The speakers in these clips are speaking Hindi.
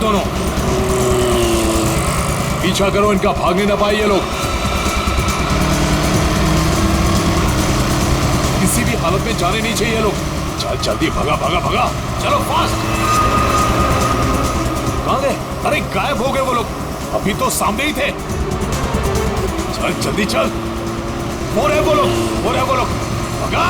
दोनों। पीछा करो इनका, भागने ना पाए ये लोग। किसी भी हालत में जाने नहीं चाहिए ये लोग। चल जल्दी, भगा भगा भगा, चलो फास्ट। कहां गए? अरे गायब हो गए वो लोग, अभी तो सामने ही थे। चल जल्दी चल, हो रहे वो लोग, हो रहे वो लोग, भगा।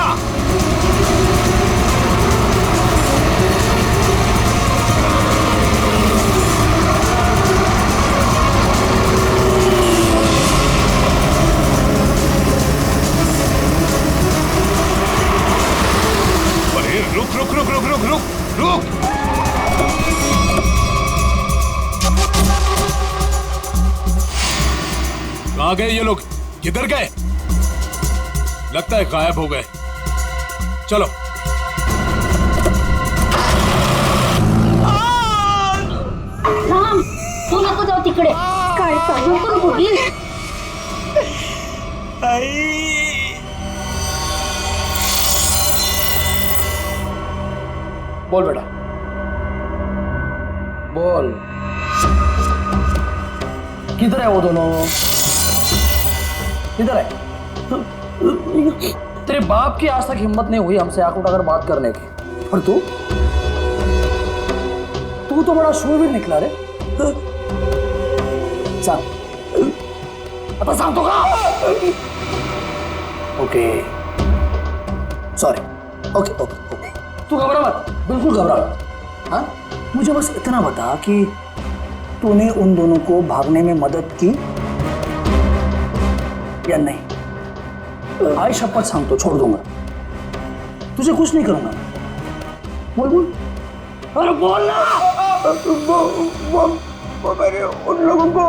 अरे रुक रुक रुक रुक रुक रुक रुक। कहां गए ये लोग? किधर गए? लगता है गायब हो गए। चलो। राम, तू नको जाऊ तिकडे. काय चालू करू बोली? बोल बेटा, बोल। किधर है वो दोनों? किधर है? तेरे बाप की आज तक हिम्मत नहीं हुई हमसे आंख उठाकर बात करने की, और तू तो बड़ा शूरवीर निकला रे। सांग, आता सांगतो का? Okay, sorry. Okay okay okay, तू घबरा मत, बिल्कुल घबरा मत। हाँ, मुझे बस इतना बता कि तूने उन दोनों को भागने में मदद की या नहीं? आई शपथ सांगतो, छोड़ दूंगा, तुझे कुछ नहीं करूंगा। बोल बोल, अरे बोल ना। वो मैंने उन लोगों को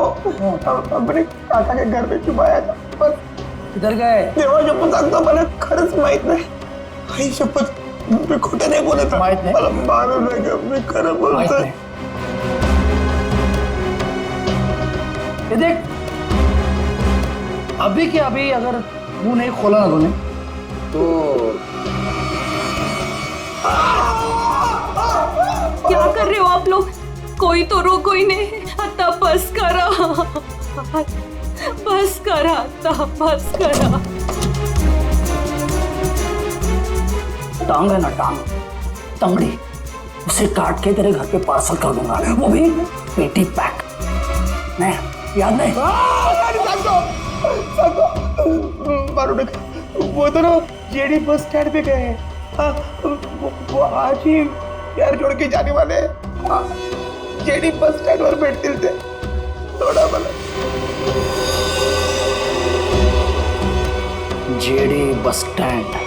अपने काका के घर में छुपाया था, बस। किधर गए? देवा शपथ सांगतो, मला खरंच माहित नाही। आई शपथ, मी खोटं नाही बोलत. माहित नाही? मला मारू नका, मी खरं बोलतोय. ये देख, अभी के अभी अगर मुंह नहीं खोला ना तूने तो क्या कर रहे हो आप लोग? कोई तो रोको इन्हें. आता बस करा, बस करा, आता बस करा. टांग है ना, टांग, तंगड़ी, उसे काट के तेरे घर पे पार्सल कर दूंगा, वो भी पेटी पैक. नहीं, याद नहीं? मारू नका. वो दोनों जेडी बस स्टैंड पे गए हैं. वो आज ही यार छोड़ के जाने वाले हैं. जेडी बस स्टैंड वर भेटतील ते. थोडा मला जेडी बस स्टैंड.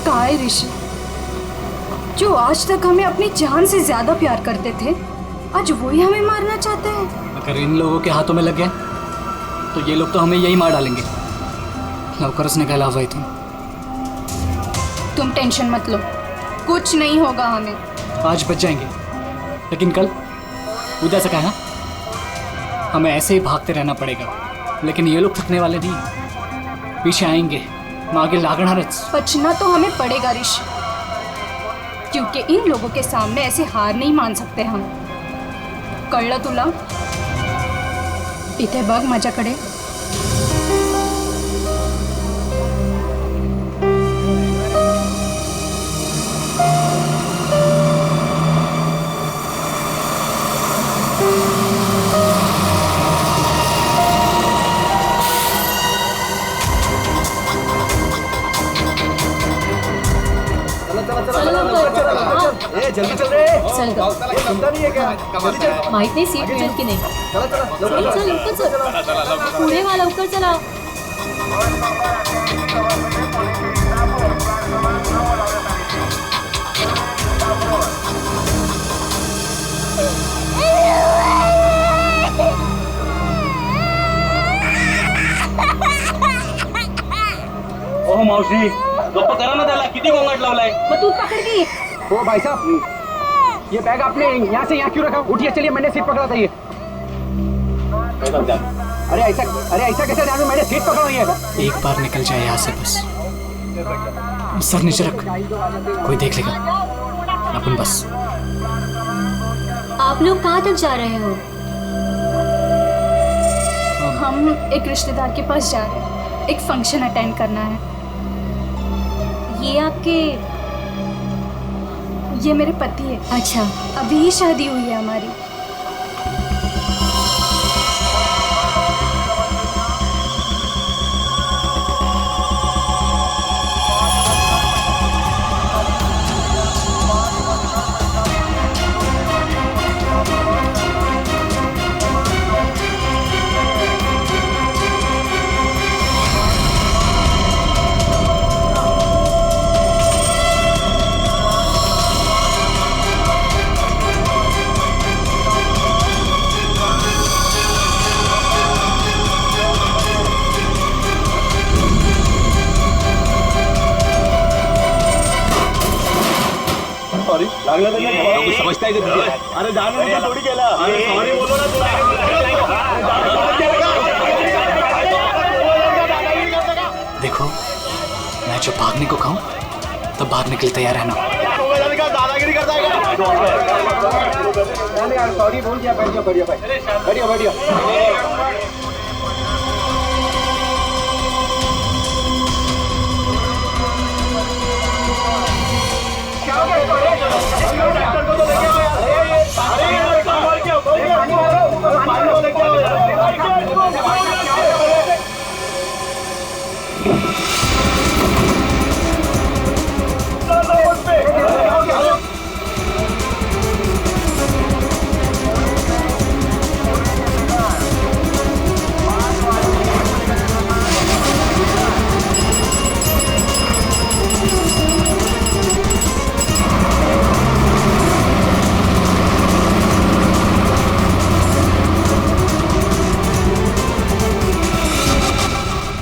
काय ऋषि, जो आज तक हमें अपनी जान से ज्यादा प्यार करते थे, आज वही हमें मारना चाहते हैं. अगर इन लोगों के हाथों में लग गए तो ये लोग तो हमें यही मार डालेंगे. लवकरच निकाला हुआ तुम. तुम टेंशन मत लो, कुछ नहीं होगा हमें. आज बच जाएंगे, लेकिन कल उधर से कहा हमें ऐसे ही भागते रहना पड़ेगा. लेकिन ये लोग थकने वाले नहीं, पीछे आएंगे, मागे लागणारच. बचना तो हमें पड़ेगा ऋषि, क्योंकि इन लोगों के सामने ऐसे हार नहीं मान सकते हम. कळलं तुला? इथे बघ माझ्याकडे. जल्दी चल रे. चल ग. चिंता नहीं है क्या? जल्दी चल. माहित नाही सीट मिळेल की नाही. चला चला चल चल लवकर चल. पुढे वा, लवकर चला. अहो मावशी गप्प करा ना त्याला, किती गोंगाट लावलाय. मग तू पकड़ की. ओ भाई साहब, ये बैग आपने यहाँ से यहाँ क्यों रखा? उठिए, चलिए, मैंने सीट पकड़ा था ये. अरे ऐसा कैसे ध्यान में? मैंने सीट पकड़ा हुई है. एक बार निकल जाए यहाँ से बस. सर नीचे रख, कोई देख लेगा. अपन बस. आप लोग कहाँ तक जा रहे हो? हम एक रिश्तेदार के पास जा रहे हैं, एक फंक्शन अटेंड करना है. ये आपके? ये मेरे पति है. अच्छा. अभी ही शादी हुई है हमारी. कुछ समझता है कि अरे जाने थोड़ी केला. सॉरी बोलो ना. देखो, मैं जब भागने को कहूँ तब भागने के लिए तैयार रहना. दादागिरी करता है. सॉरी बोल दिया. बढ़िया.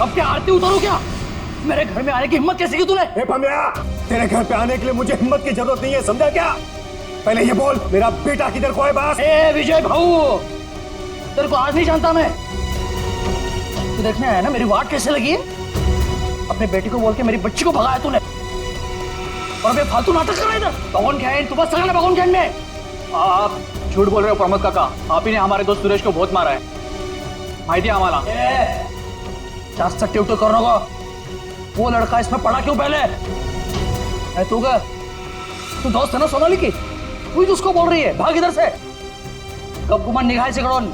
अब क्या आरती उतारू क्या? मेरे घर में आने की हिम्मत कैसे की तूने? ए पम्या, तेरे घर पे आने के लिए मुझे हिम्मत की जरूरत नहीं है, समझा क्या? पहले ये बोल, मेरा बेटा किधर को है बस? ए विजय भाऊ, तेरे को आज नहीं जानता मैं. तू देखने आया ना मेरी वाट कैसे लगी है? अपने बेटी को बोल के मेरी बच्ची को भगाया तूने, और अबे फालतू नाटक कर रहा है इधर. भगवान क्या तू बस सगळं भगवान क्या में. आप झूठ बोल रहे हो प्रमोद काका. आप ही ने हमारे दोस्त सुरेश को बहुत मारा है, माहिती है आम्हाला. जास्त टिवटो करू नको. वो लड़का इसमें पड़ा क्यों पहले? तू दोस्त है ना सोनाली की, तू ही उसको बोल रही है भाग इधर से. कब गुमान निघायचे कडून,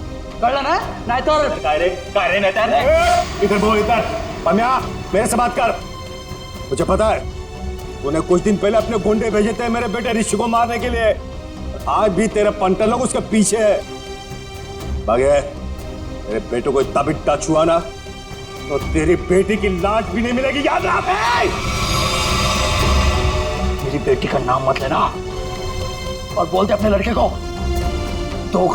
कळलं ना? नाहीतर काय रे नाहीतर. इधर बोल, इधर. पम्या, मेरे से बात कर. मुझे पता है तूने कुछ दिन पहले अपने गुंडे भेजे थे मेरे बेटे ऋषि को मारने के लिए. आज भी तेरे पंटर लोग उसके पीछे है. बागे, मेरे बेटे को इतना भी टच हुआ ना तो तेरी बेटी की लाश भी नहीं मिलेगी, याद रख. मेरी बेटी का नाम मत लेना, और बोलते अपने लड़के को 2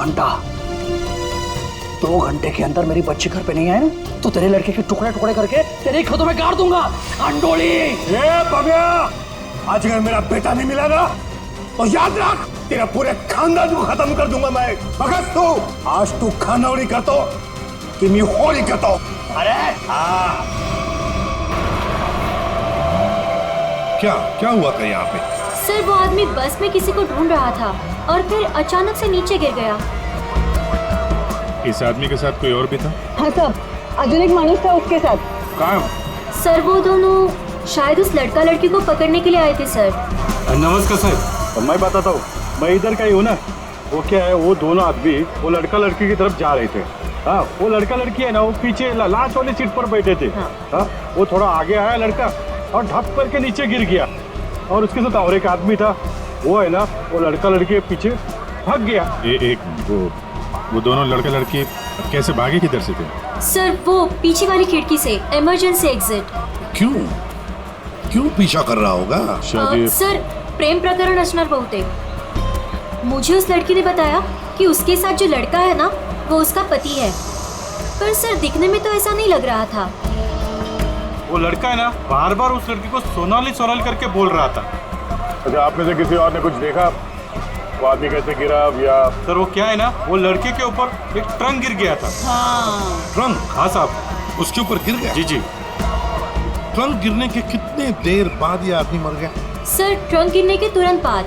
घंटे के अंदर मेरी बच्ची घर पे नहीं आए ना तो तेरे लड़के के टुकड़े टुकड़े करके तेरे खेतों में गाड़ दूंगा. अंडोली. पम्या, आज अगर मेरा बेटा नहीं मिला ना तो याद रख तेरा पूरे खानदान को खत्म कर दूंगा मैं. भगत तू आज तू खानौड़ी करतो कि मैं होली करतो. अरे हाँ. क्या हुआ था यहाँ पे? सर वो आदमी बस में किसी को ढूंढ रहा था और फिर अचानक से नीचे गिर गया. इस आदमी के साथ कोई और भी था? हाँ साहब, अजून एक माणूस था उसके साथ. कहाँ? सर वो दोनों शायद उस लड़का लड़की को पकड़ने के लिए आए थे सर. नमस्कार सर. तो मैं बताता हूँ, मैं इधर का ही हूँ ना. वो क्या है, वो दोनों आदमी वो लड़का लड़की की तरफ जा रहे थे. हाँ, वो लड़का लड़की है ना, वो पीछे लास्ट वाली सीट पर बैठे थे. हाँ, वो थोड़ा आगे आया लड़का और ढप करके नीचे गिर गया, और उसके साथ और एक आदमी था. वो है ना, वो लड़का लड़की के पीछे भाग गया. वो दोनों लड़का लड़की कैसे भागे, किधर से थे? सर वो पीछे वाली खिड़की से, इमरजेंसी एग्जिट. क्यों पीछा कर रहा होगा? शायद सर प्रेम प्रकरण असणार बहुतेक. मुझे उस लड़की ने बताया कि उसके साथ जो लड़का है ना वो उसका पति है, पर सर दिखने में तो ऐसा नहीं लग रहा था. वो लड़का है ना बार बार उस लड़की को सोनाली सोनाली करके बोल रहा था। अच्छा, आप में से किसी और ने कुछ देखा वो आदमी कैसे गिरा या? सर वो क्या है ना, वो लड़के के ऊपर एक ट्रंक गिर गया था। ट्रंक? हाँ साहब। उसके ऊपर गिर गया? जी जी। ट्रंक गिरने के कितने देर बाद ये आदमी मर गया? सर ट्रंक गिरने के तुरंत बाद।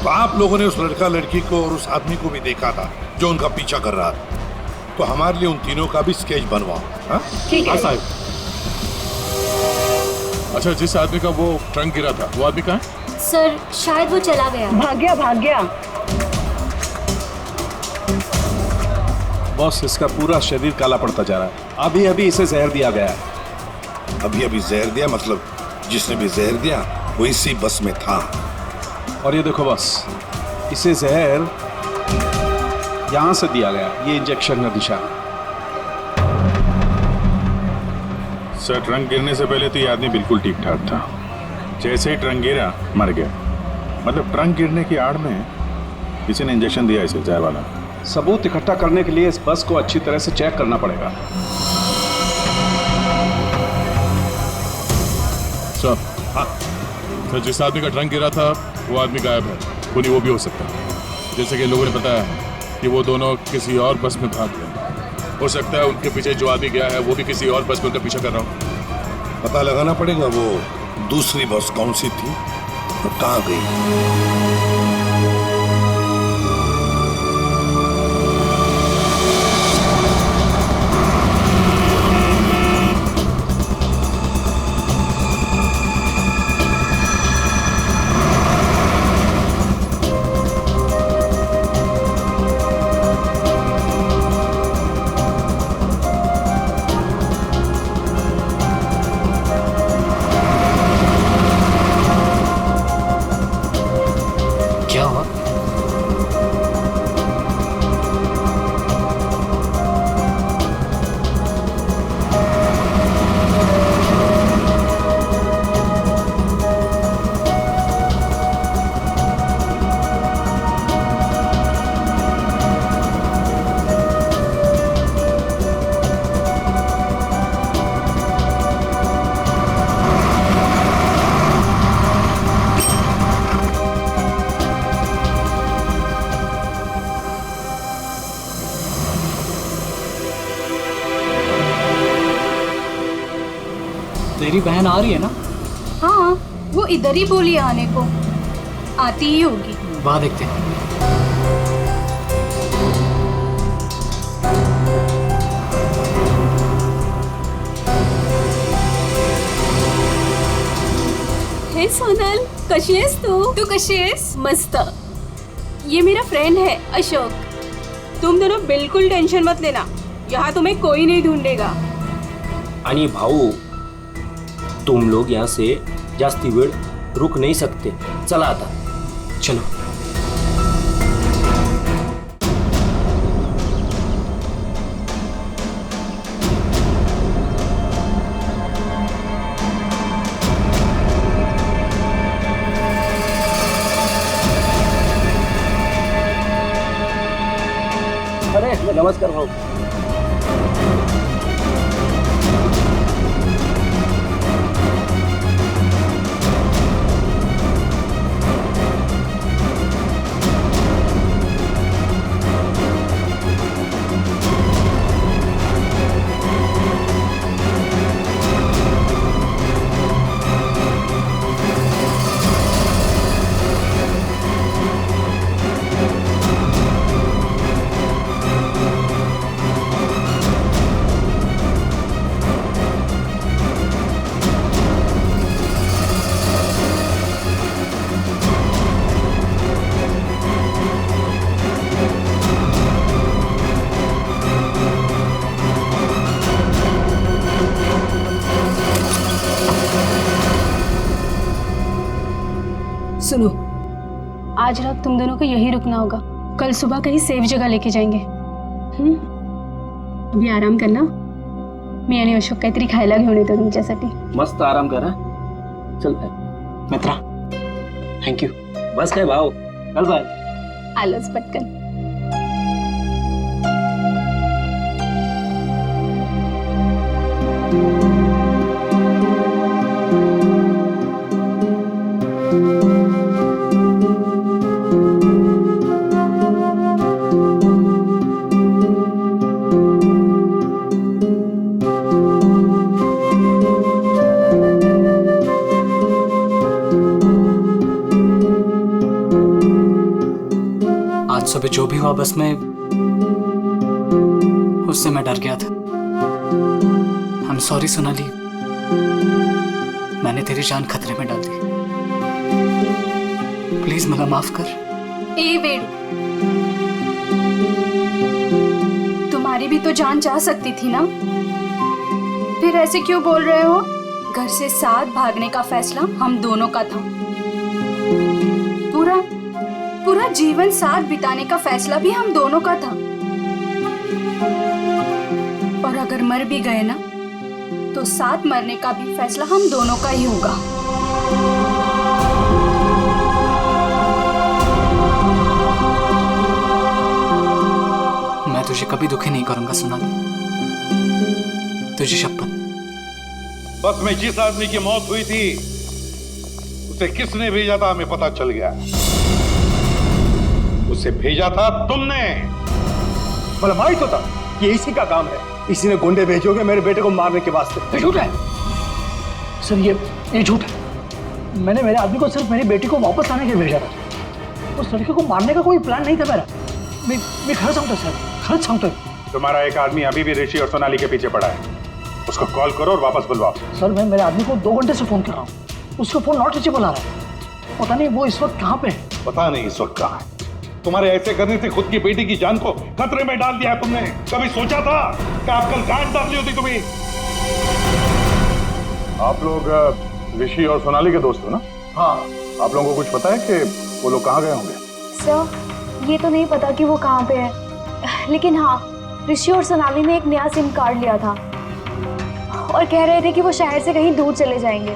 तो आप लोगों ने उस लड़का लड़की को और उस आदमी को भी देखा था जो उनका पीछा कर रहा था, तो हमारे लिए उन तीनों का भी स्केच बनवाओ। हाँ साहब। अच्छा, जिस आदमी का वो ट्रंक गिरा था वो आदमी कहाँ है? सर शायद वो चला गया। भाग गया। बॉस, इसका पूरा शरीर काला पड़ता जा रहा है। अभी अभी इसे जहर दिया गया है। अभी अभी जहर दिया? मतलब जिसने भी जहर दिया वो इसी बस में था। और ये देखो बॉस, इसे जहर यहां से दिया गया, ये इंजेक्शन का निशान। सर, ट्रंक गिरने से पहले तो ये आदमी बिल्कुल ठीक ठाक था। जैसे ही ट्रंक गिरा मर गया। मतलब ट्रंक गिरने की आड़ में किसी ने इंजेक्शन दिया इसे, जहर वाला। सबूत इकट्ठा करने के लिए इस बस को अच्छी तरह से चेक करना पड़ेगा। सर, हाँ सर, जिस आदमी का ट्रंक गिरा था वो आदमी गायब है। खूनी वो भी हो सकता है। जैसे कि लोगों ने बताया कि वो दोनों किसी और बस में भाग गए। हो सकता है उनके पीछे जो आदमी गया है वो भी किसी और बस में उनका पीछा कर रहा हो। पता लगाना पड़ेगा वो दूसरी बस कौन सी थी और कहाँ गई। क्या हुआ? तेरी बहन आ रही है ना? हाँ, वो इधर ही बोली आने को। आती ही होगी। वहाँ देखते हैं। हे सोनल, कशी आहेस तू? तू कशी आहेस? मस्त। ये मेरा फ्रेंड है अशोक। तुम दोनों बिल्कुल टेंशन मत लेना, यहाँ तुम्हें कोई नहीं ढूंढेगा। आणि भाऊ, तुम लोग यहाँ से जास्ती वेळ रुक नहीं सकते। चला आता। चलो। अरे नमस्कार भाऊ। सुनो, आज रात तुम दोनों को यही रुकना होगा। कल सुबह कहीं सेफ जगह लेके जाएंगे। अभी आराम करना। मी आणि अशोक काहीतरी खायला घेऊन येतो तुमच्यासाठी। मस्त आराम करा। चल बाय मित्रा, थैंक यू। बस काय भाऊ, चल बाय। आलोच पटकन। हुआ बस में, उससे मैं डर गया था। आई एम सॉरी सोनाली, मैंने तेरी जान खतरे में डाल दी। प्लीज मला माफ कर। ए वेड, तुम्हारी भी तो जान जा सकती थी ना, फिर ऐसे क्यों बोल रहे हो? घर से साथ भागने का फैसला हम दोनों का था। पूरा जीवन साथ बिताने का फैसला भी हम दोनों का था। और अगर मर भी गए ना, तो साथ मरने का भी फैसला हम दोनों का ही होगा। मैं तुझे कभी दुखी नहीं करूंगा सोनाली, तुझे शपथ। बस में जिस आदमी की मौत हुई थी उसे किसने भेजा था हमें पता चल गया। उसे भेजा था तुमने। मतलब मालूम तो था कि इसी का काम है। इसी ने गुंडे भेजोगे मेरे बेटे को मारने के वास्ते। झूठ है सर, ये झूठ है। मैंने मेरे आदमी को सिर्फ मेरी बेटी को वापस लाने के लिए भेजा था। उस लड़के को मारने का कोई प्लान नहीं था मेरा। मैं खरंच सांगतो सर, खरंच सांगतोय। तुम्हारा एक आदमी अभी भी ऋषि और सोनाली के पीछे पड़ा है। उसको कॉल करो और वापस बुलवाओ। सर मैं मेरे आदमी को 2 घंटे से फोन कर रहा हूँ, उसका फोन नॉट रीचेबल आ रहा है। पता नहीं वो इस वक्त कहाँ पे है। पता नहीं इस वक्त कहाँ है। तुम्हारे ऐसे करने से खुद की बेटी की जान को खतरे में डाल दिया है तुमने। कभी सोचा था कि आप कल गांठ डालनी होती तुम्हें? आप लोग ऋषि और सोनाली के दोस्त हो ना? हाँ। आप लोगों को कुछ पता है कि वो लोग कहाँ गए होंगे? सर ये तो नहीं पता कि वो कहाँ पे है, लेकिन हाँ ऋषि और सोनाली ने एक नया सिम कार्ड लिया था और कह रहे थे कि वो शहर से कहीं दूर चले जाएंगे।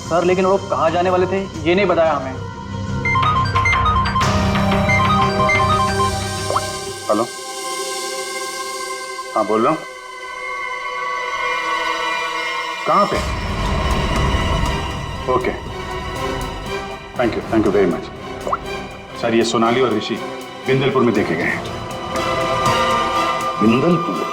सर लेकिन वो कहाँ जाने वाले थे ये नहीं बताया हमें। हेलो, हाँ बोल रहा हूँ। कहाँ पे? Okay, thank you very much. Sir ये सोनाली और ऋषि बिंदलपुर में देखे गए हैं। बिंदलपुर?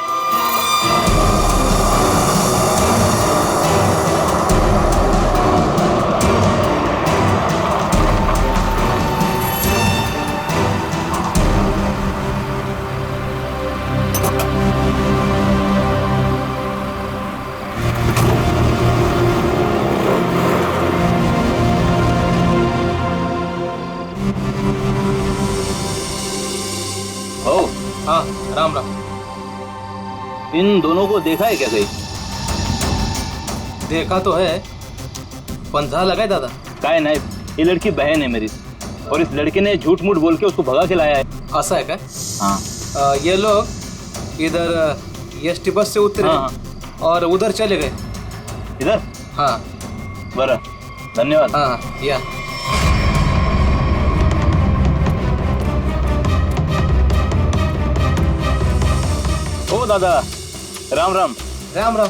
हाँ राम राम। इन दोनों को देखा है क्या कहीं? देखा तो है, पंजा लगा है दादा। काय नहीं, ये लड़की बहन है मेरी और इस लड़के ने झूठ मूठ बोल के उसको भगा के लाया है। ऐसा है क्या? हाँ। ये लोग इधर एसटी बस से उतरे और उधर चले गए। इधर? हाँ। बरा, धन्यवाद। हाँ या ओ दादा, राम राम। राम राम।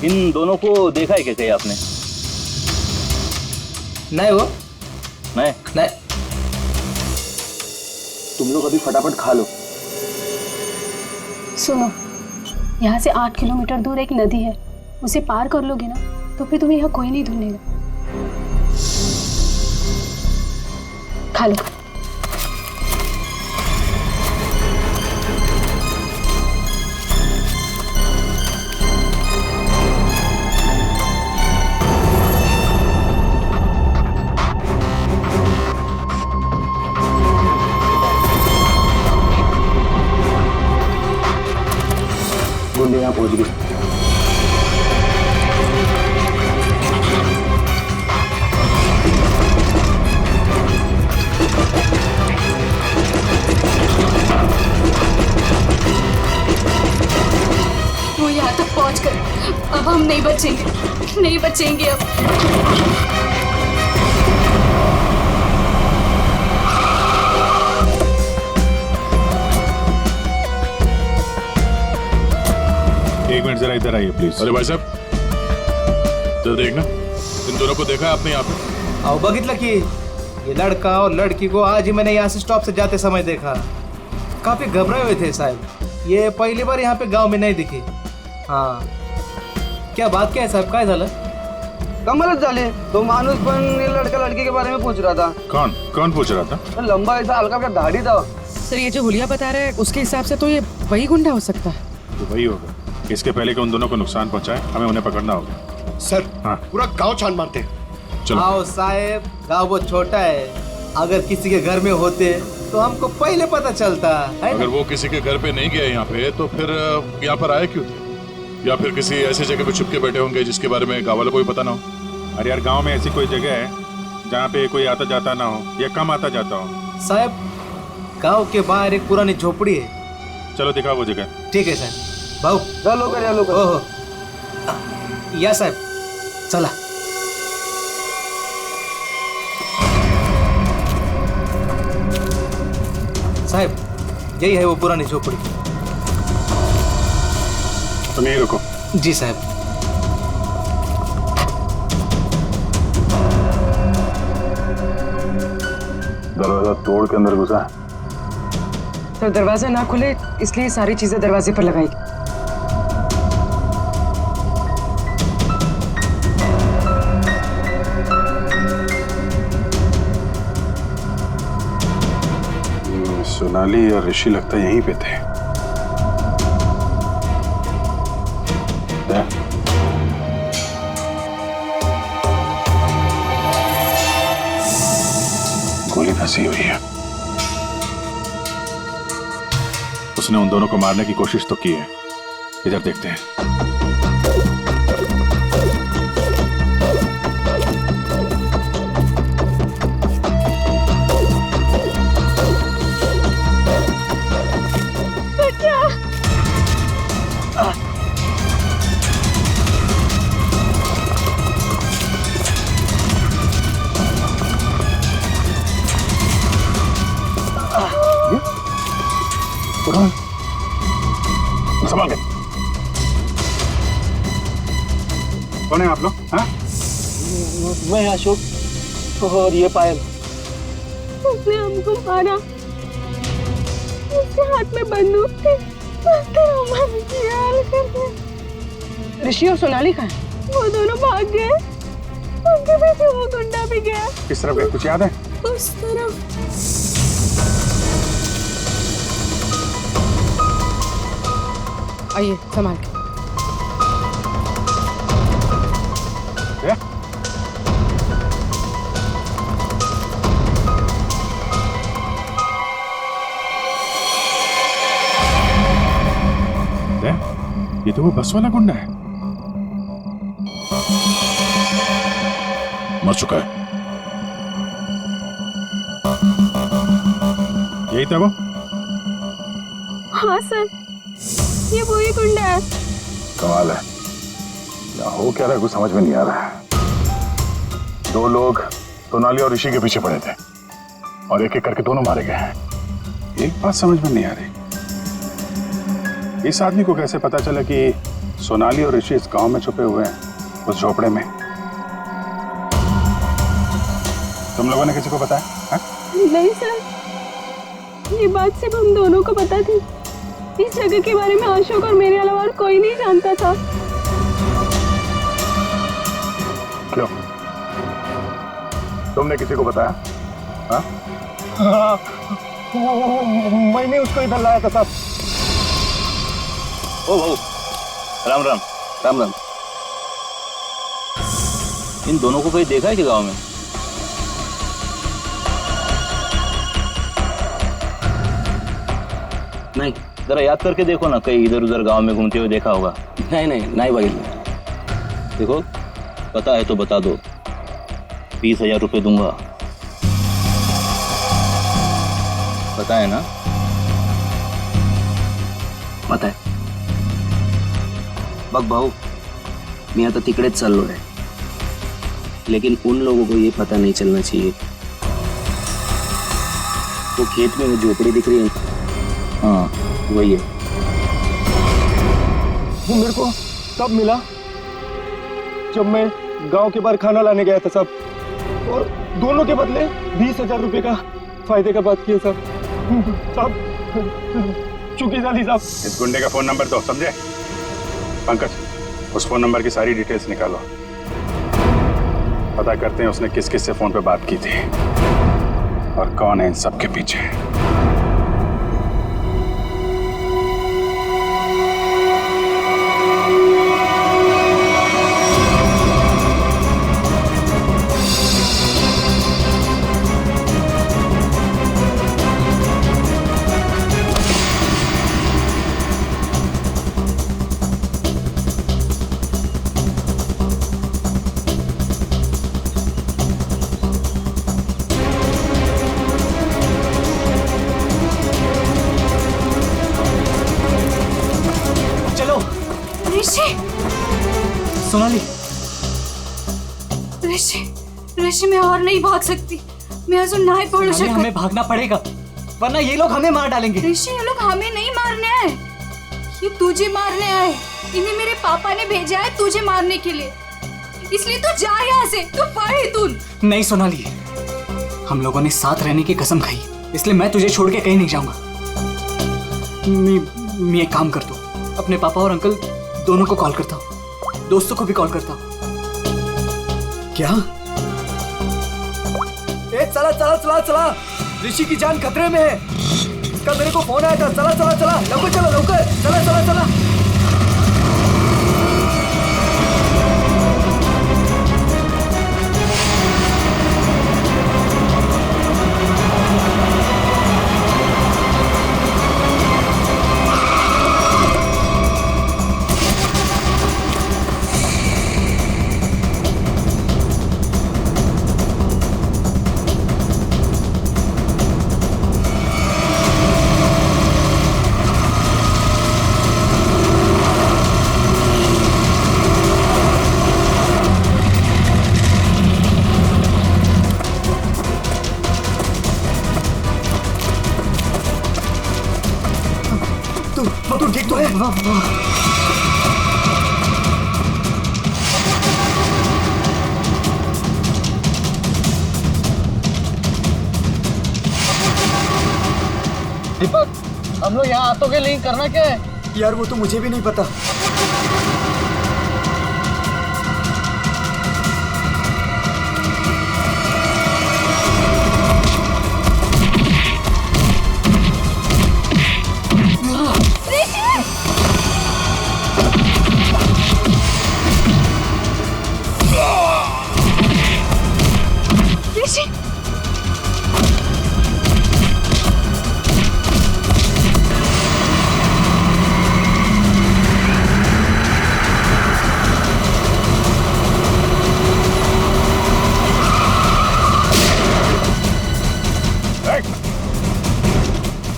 इन दोनों को देखा है क्या कहीं आपने? नहीं वो नहीं। तुम लोग अभी फटाफट खा लो। सुनो, यहाँ से 8 किलोमीटर दूर एक नदी है, उसे पार कर लोगे ना तो फिर तुम्हें यहाँ कोई नहीं ढूंढेगा। खा लो। गुंडे यहाँ पहुंच गए। वो यहाँ तक पहुँच कर अब हम नहीं बचेंगे अब। एक मिनट जरा इधर आइए प्लीज। अरे भाई साहब जरा देखना, इन दोनों को देखा है आपने यहाँ पे? आओ बघितलं की ये लड़का और लड़की को आज ही मैंने यहाँ से स्टॉप से जाते समय देखा। काफी घबराए हुए थे साहब, ये पहली बार यहाँ पे गांव में नहीं दिखी। हाँ क्या बात क्या है साहब, काय झालं? कमालच झाली. तो माणूस पण लड़का लड़की के बारे में पूछ रहा था. कौन कौन पूछ रहा था? लंबा ऐसा हल्का का दाढ़ी था. सर ये जो हुलिया बता रहा है उसके हिसाब से तो ये वही गुंडा हो सकता है. तो वही होगा. इसके पहले कि उन दोनों को नुकसान पहुंचाए हमें उन्हें पकड़ना होगा. सर हाँ पूरा गांव छान मारते. चलो. आओ साहेब, गाँव बहुत छोटा है. अगर किसी के घर में होते तो हमको पहले पता चलता है. अगर वो किसी के घर पे नहीं गए यहाँ पे तो फिर यहाँ पर आए क्यों थे? या फिर किसी ऐसी जगह पे छुप के बैठे होंगे जिसके बारे में गाँव वालों को भी पता ना हो. अरे यार गांव में ऐसी कोई जगह है जहाँ पे कोई आता जाता ना हो या कम आता जाता हो. साहब गांव के बाहर एक पुरानी झोपड़ी है. चलो दिखाओ वो जगह. ठीक है साहब. भाऊ चलो कर. ओहो या साहब चला. साहब यही है वो पुरानी झोपड़ी. तुम यहीं रुको. जी साहब. दरवाजा तोड़ के अंदर घुसा. तो दरवाजा ना खुले इसलिए सारी चीजें दरवाजे पर लगाई. सोनाली और ऋषि लगता यहीं पे थे. गोली फंसी हुई है. उसने उन दोनों को मारने की कोशिश तो की है. इधर देखते हैं. संभाल के. कौन है आप लोग? हाँ? मैं अशोक और ये पायल. उसने हमको मारा. उसके हाथ में बंदूक थी. ऋषि और सोनाली कहाँ है? वो दोनों भाग गए. उनके पीछे वो गुंडा भी गया. किस तरफ गए कुछ याद है? उस तरफ. आइए संभाल के. ये तो वो बस वाला गुंडा है. मर चुका है. यही था वो. हाँ सर ये वही गुंडा है. कमाल है. क्या हो क्या रहा है कुछ समझ में नहीं आ रहा है. दो लोग सोनाली और ऋषि के पीछे पड़े थे और एक एक करके दोनों मारे गए हैं. एक बात समझ में नहीं आ रही. इस आदमी को कैसे पता चला कि सोनाली और ऋषि इस गांव में छुपे हुए हैं उस झोपड़े में? तुम लोगों ने किसी को बताया? हाँ? नहीं सर ये बात सिर्फ हम दोनों को पता थी. इस जगह के बारे में अशोक और मेरे अलावा और कोई नहीं जानता था. क्यों? तुमने किसी को बताया? हाँ? हाँ, मैंने उसको इधर लाया था साहब. ओ भाऊ राम राम. राम राम. इन दोनों को कहीं देखा है कि गांव में? नहीं. जरा याद करके देखो ना, कहीं इधर उधर गांव में घूमते हुए देखा होगा. नहीं भाई. देखो पता है तो बता दो. 20,000 रुपये दूंगा. पता है ना? पता आहे. बघ भाऊ मी आता तिकडेच चाललो आहे. लेकिन उन लोगों को ये पता नहीं चलना चाहिए. वो खेत में वो झोपड़ी दिख रही है. हाँ वही है. वो मेरे को तब मिला जब मैं गांव के बाहर खाना लाने गया था साहब. और दोनों के बदले 20,000 रुपए का फायदे का बात किया साहब. चुकी जाली साहब. इस गुंडे का फोन नंबर दो. समझे? पंकज उस फोन नंबर की सारी डिटेल्स निकालो. पता करते हैं उसने किस किस से फोन पे बात की थी और कौन है इन सब के पीछे। सोनाली, ऋषि मैं और नहीं भाग सकती। मैं अजून नहीं पडू शकत। हमें भागना पड़ेगा वरना ये लोग हमें मार डालेंगे। ऋषि ये लोग हमें नहीं मारने आए, ये तुझे मारने आए। इन्हें मेरे पापा ने भेजा है तुझे मारने के लिए, इसलिए तू जा यहाँ से। तू पढ़ तू। नहीं सोनाली, हम लोगों ने साथ रहने की कसम खाई, इसलिए मैं तुझे छोड़ के कहीं नहीं जाऊंगा। मैं एक काम करता हूँ, अपने पापा और अंकल दोनों को कॉल करता हूँ, दोस्तों को भी कॉल करता हूँ। क्या? चला चला चला चला, ऋषि की जान खतरे में है। इसका मेरे को फोन आया था। चला चला चला, लवकर चला, लवकर चला चला चला। तू ठीक तो है? दीपक, हम लोग यहाँ आतों के लिए करना क्या है? यार वो तो मुझे भी नहीं पता।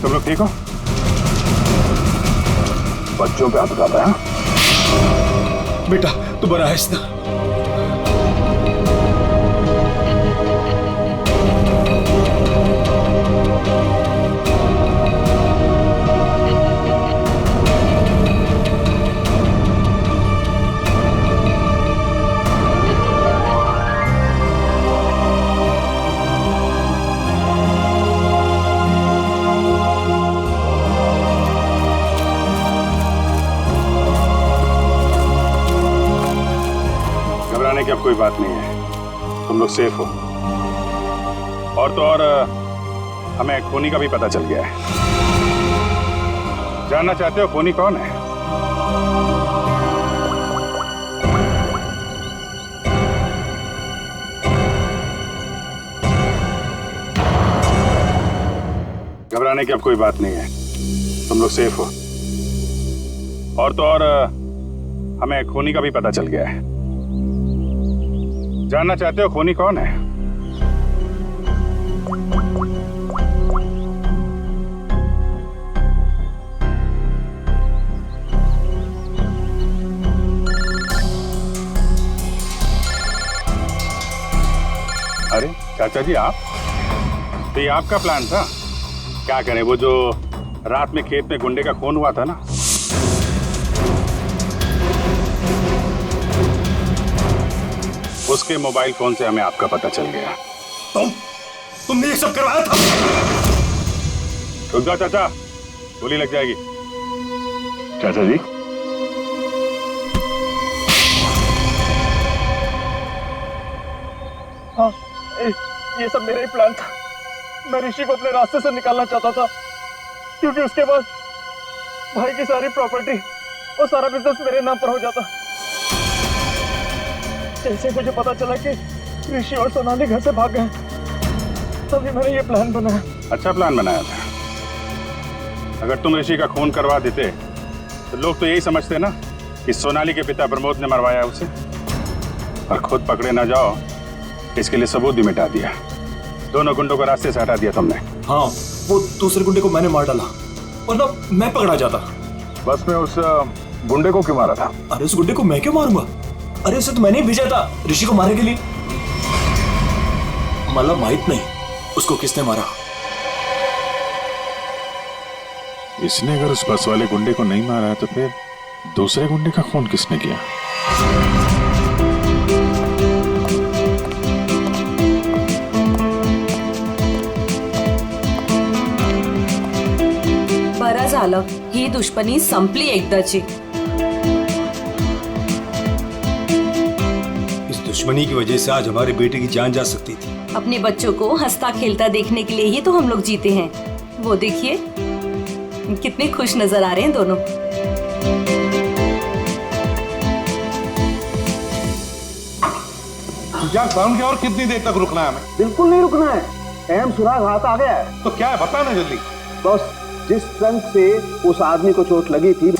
तुम लोग ठीक हो? बच्चों पे हाथ उठाता है? बेटा तू बड़ा है ना? घबराने की अब कोई बात नहीं है, तुम लोग सेफ हो। और तो और हमें खूनी का भी पता चल गया है। जानना चाहते हो खूनी कौन है? घबराने की अब कोई बात नहीं है, तुम लोग सेफ हो। और तो और हमें खूनी का भी पता चल गया है। जानना चाहते हो खूनी कौन है? अरे चाचा जी आप, तो ये आपका प्लान था? क्या करें, वो जो रात में खेत में गुंडे का खून हुआ था ना, उसके मोबाइल फोन से हमें आपका पता चल गया। तुमने ये सब करवाया था? रुक जाओ चाचा, गोली लग जाएगी। चाचा जी हाँ, ये सब मेरा ही प्लान था। मैं ऋषि को अपने रास्ते से निकालना चाहता था क्योंकि उसके बाद भाई की सारी प्रॉपर्टी और सारा बिजनेस मेरे नाम पर हो जाता। जैसे मुझे पता चला कि ऋषि और सोनाली घर से भाग गए, तभी मैंने ये प्लान बनाया। अच्छा प्लान बनाया था। अगर तुम ऋषि का खून करवा देते तो लोग तो यही समझते ना कि सोनाली के पिता प्रमोद ने मरवाया उसे, और खुद पकड़े ना जाओ इसके लिए सबूत भी मिटा दिया। दोनों गुंडों को रास्ते से हटा दिया तुमने। हाँ, वो दूसरे गुंडे को मैंने मार डाला, वरना मैं पकड़ा जाता। बस में उस गुंडे को क्यों मारा था? अरे उस गुंडे को मैं क्यों मारूंगा? अरे उसे तो मैंने ही भेजा था ऋषि को मारने के लिए। मतलब माहित नहीं उसको किसने मारा। इसने अगर उस बस वाले गुंडे को नहीं मारा है तो फिर दूसरे गुंडे का खून किसने किया? बरं झालं, ही दुश्मनी संपली एकदाची। इस दुश्मनी की वजह से आज हमारे बेटे की जान जा सकती थी। अपने बच्चों को हंसता खेलता देखने के लिए ही तो हम लोग जीते हैं। वो देखिए कितने खुश नजर आ रहे हैं दोनों। यार साउंड की और कितनी देर तक रुकना है हमें? बिल्कुल नहीं रुकना है, अहम सुराग हाथ आ गया है। तो क्या है बता ना जल्दी। बस जिस ट्रंक से उस आदमी को चोट लगी थी,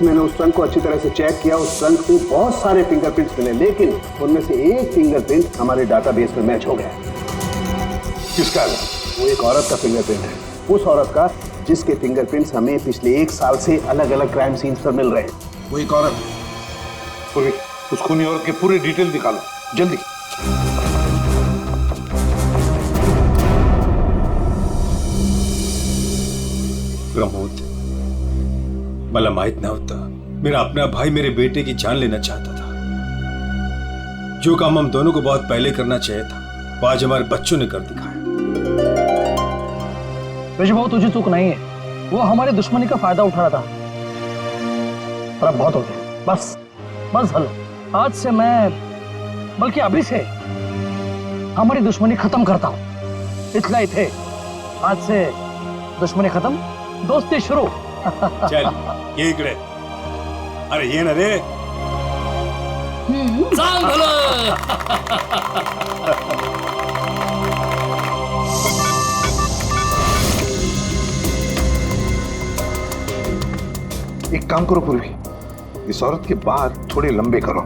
मैंने उस ट्रंक को अच्छी तरह से चेक किया। उस ट्रंक में बहुत सारे फिंगरप्रिंट्स मिले, लेकिन उनमें से एक फिंगरप्रिंट हमारे डाटाबेस में मैच हो गया। किसका? वो एक औरत का फिंगरप्रिंट है, उस औरत का जिसके फिंगरप्रिंट्स हमें पिछले 1 साल से अलग अलग क्राइम सीन्स पर मिल रहे हैं। वो एक औरत पूरी, उस खूनी औरत की पूरी डिटेल निकालो जल्दी। प्रमोद, मला माहित नव्हता मेरा अपना भाई मेरे बेटे की जान लेना चाहता था। जो काम हम दोनों को बहुत पहले करना चाहिए था, वो आज हमारे बच्चों ने कर दिखाया। ऋषि भाऊ, तुझे चूक नहीं है, वो हमारी दुश्मनी का फायदा उठा रहा था। पर अब बहुत हो गया, बस बस हलो। आज से मैं, बल्कि अभी से हमारी दुश्मनी खत्म करता हूँ। इतना ही थे, आज से दुश्मनी खत्म, दोस्ती शुरू। चल ये इकडे, अरे ये ना रे। एक काम करो पूर्वी, इस औरत के बाल थोड़े लंबे करो।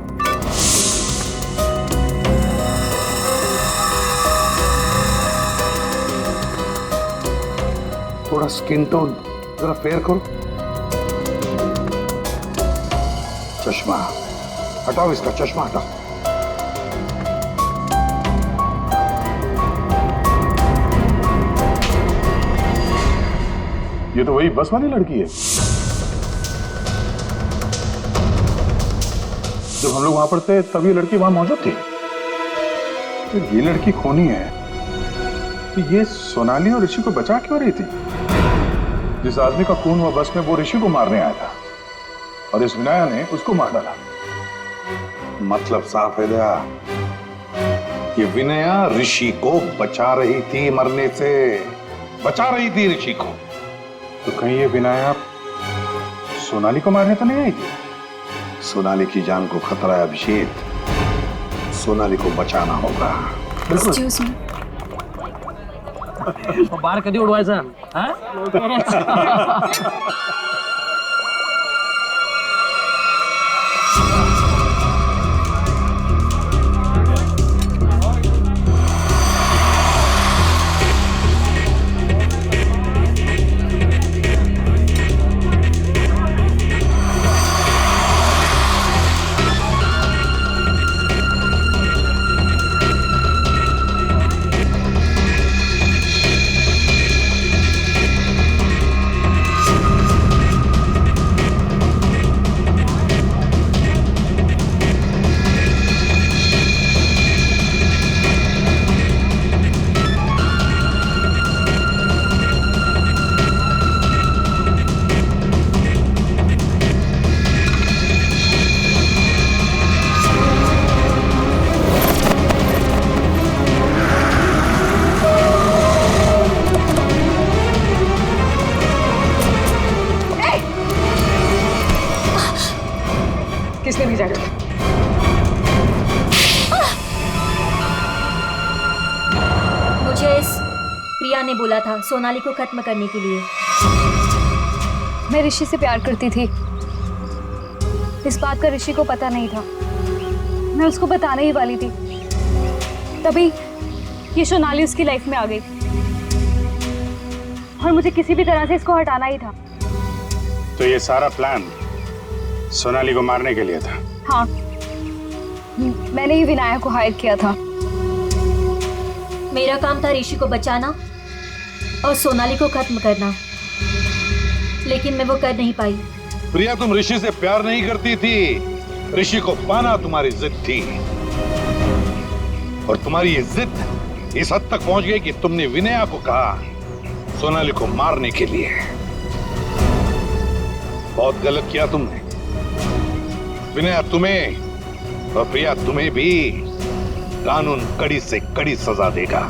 थोड़ा स्किन टोन जरा फेयर करो। चश्मा हटाओ, इसका चश्मा हटाओ। ये तो वही बस वाली लड़की है। जब हम लोग वहां पर थे तब ये लड़की वहां मौजूद थी। तो ये लड़की खूनी है तो ये सोनाली और ऋषि को बचा क्यों रही थी? जिस आदमी का खून हुआ बस में वो ऋषि को मारने आया था और इस विनाया ने उसको मार डाला। मतलब साफ है दया, ये विनया ऋषि को बचा रही थी मरने से, बचा रही थी ऋषि को। तो कहीं ये विनाया सोनाली को मारने तो नहीं आई थी? सोनाली की जान को खतरा है अभिषेक, सोनाली को बचाना होगा। एक्सक्यूज मी, बार कधी उडवायचा? ने बोला था सोनाली को खत्म करने के लिए। मैं ऋषि से प्यार करती थी, इस बात का ऋषि को पता नहीं था। मैं उसको बताने ही वाली थी, तभी ये सोनाली उसकी लाइफ में आ गई और मुझे किसी भी तरह से इसको हटाना ही था। तो ये सारा प्लान सोनाली को मारने के लिए था? हाँ, मैंने ही विनायक को हायर किया था। मेरा काम था ऋषि को बचाना और सोनाली को खत्म करना, लेकिन मैं वो कर नहीं पाई। प्रिया, तुम ऋषि से प्यार नहीं करती थी, ऋषि को पाना तुम्हारी जिद थी। और तुम्हारी ये जिद इस हद तक पहुंच गई कि तुमने विनया को कहा सोनाली को मारने के लिए। बहुत गलत किया तुमने। विनया तुम्हें और प्रिया तुम्हें भी कानून कड़ी से कड़ी सजा देगा।